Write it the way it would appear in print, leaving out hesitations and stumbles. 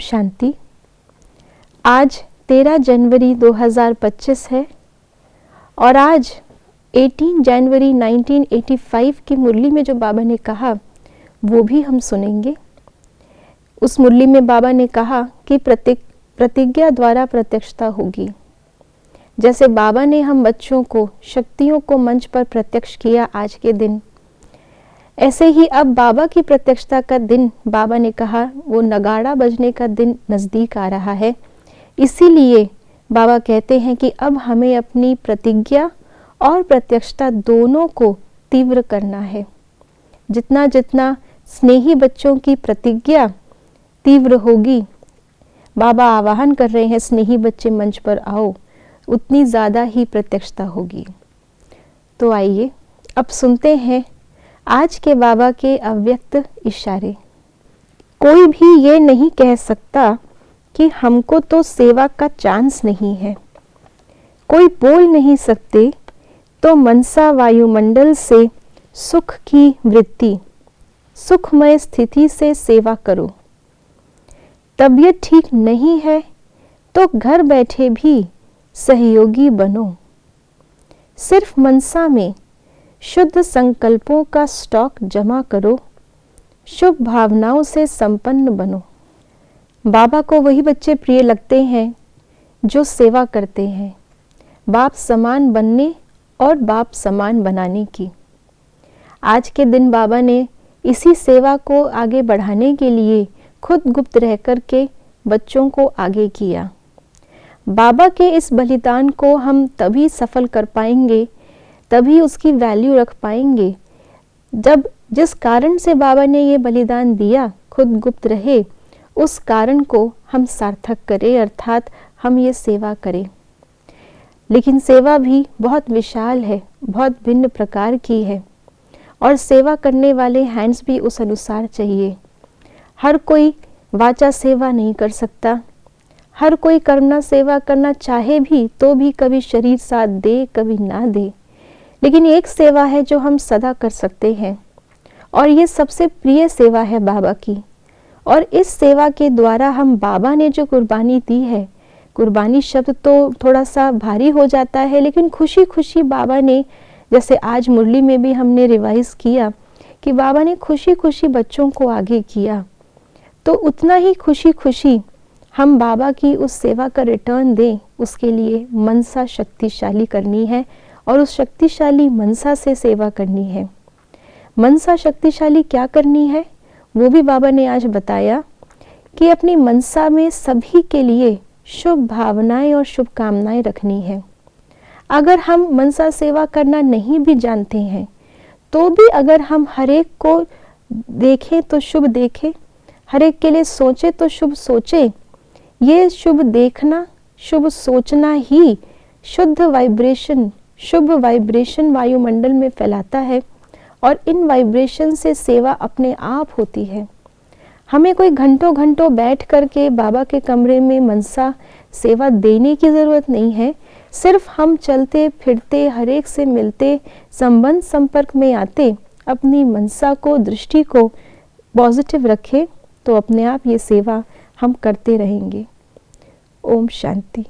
शांति। आज 13 जनवरी 2025 है और आज 18 जनवरी 1985 की मुरली में जो बाबा ने कहा वो भी हम सुनेंगे। उस मुरली में बाबा ने कहा कि प्रतिज्ञा द्वारा प्रत्यक्षता होगी। जैसे बाबा ने हम बच्चों को शक्तियों को मंच पर प्रत्यक्ष किया आज के दिन, ऐसे ही अब बाबा की प्रत्यक्षता का दिन, बाबा ने कहा वो नगाड़ा बजने का दिन नज़दीक आ रहा है। इसीलिए बाबा कहते हैं कि अब हमें अपनी प्रतिज्ञा और प्रत्यक्षता दोनों को तीव्र करना है। जितना जितना स्नेही बच्चों की प्रतिज्ञा तीव्र होगी, बाबा आवाहन कर रहे हैं स्नेही बच्चे मंच पर आओ, उतनी ज़्यादा ही प्रत्यक्षता होगी। तो आइए अब सुनते हैं आज के बाबा के अव्यक्त इशारे। कोई भी ये नहीं कह सकता कि हमको तो सेवा का चांस नहीं है। कोई बोल नहीं सकते तो मनसा वायुमंडल से सुख की वृत्ति, सुखमय स्थिति से सेवा करो। तबीयत ठीक नहीं है तो घर बैठे भी सहयोगी बनो। सिर्फ मनसा में शुद्ध संकल्पों का स्टॉक जमा करो, शुभ भावनाओं से संपन्न बनो। बाबा को वही बच्चे प्रिय लगते हैं जो सेवा करते हैं, बाप समान बनने और बाप समान बनाने की। आज के दिन बाबा ने इसी सेवा को आगे बढ़ाने के लिए खुद गुप्त रह कर के बच्चों को आगे किया। बाबा के इस बलिदान को हम तभी सफल कर पाएंगे, तभी उसकी वैल्यू रख पाएंगे, जब जिस कारण से बाबा ने ये बलिदान दिया, खुद गुप्त रहे, उस कारण को हम सार्थक करें, अर्थात हम ये सेवा करें। लेकिन सेवा भी बहुत विशाल है, बहुत भिन्न प्रकार की है और सेवा करने वाले हैंड्स भी उस अनुसार चाहिए। हर कोई वाचा सेवा नहीं कर सकता, हर कोई कर्मणा सेवा करना चाहे भी तो भी कभी शरीर साथ दे, कभी ना दे। लेकिन एक सेवा है जो हम सदा कर सकते हैं और ये सबसे प्रिय सेवा है बाबा की। और इस सेवा के द्वारा हम बाबा ने जो कुर्बानी दी है, कुर्बानी शब्द तो थोड़ा सा भारी हो जाता है, लेकिन खुशी खुशी बाबा ने, जैसे आज मुरली में भी हमने रिवाइज किया कि बाबा ने खुशी खुशी बच्चों को आगे किया, तो उतना ही खुशी खुशी हम बाबा की उस सेवा का रिटर्न दें। उसके लिए मनसा शक्तिशाली करनी है और उस शक्तिशाली मनसा से सेवा करनी है। मनसा शक्तिशाली क्या करनी है वो भी बाबा ने आज बताया कि अपनी मनसा में सभी के लिए शुभ भावनाएं और शुभकामनाएं रखनी है। अगर हम मनसा सेवा करना नहीं भी जानते हैं तो भी अगर हम हर एक को देखें तो शुभ देखें, हर एक के लिए सोचे तो शुभ सोचे। ये शुभ देखना, शुभ सोचना ही शुद्ध वाइब्रेशन, शुभ वाइब्रेशन वायुमंडल में फैलाता है और इन वाइब्रेशन से सेवा अपने आप होती है। हमें कोई घंटों घंटों बैठ करके बाबा के कमरे में मनसा सेवा देने की ज़रूरत नहीं है। सिर्फ हम चलते फिरते, हर एक से मिलते, संबंध संपर्क में आते, अपनी मनसा को, दृष्टि को पॉजिटिव रखें तो अपने आप ये सेवा हम करते रहेंगे। ओम शांति।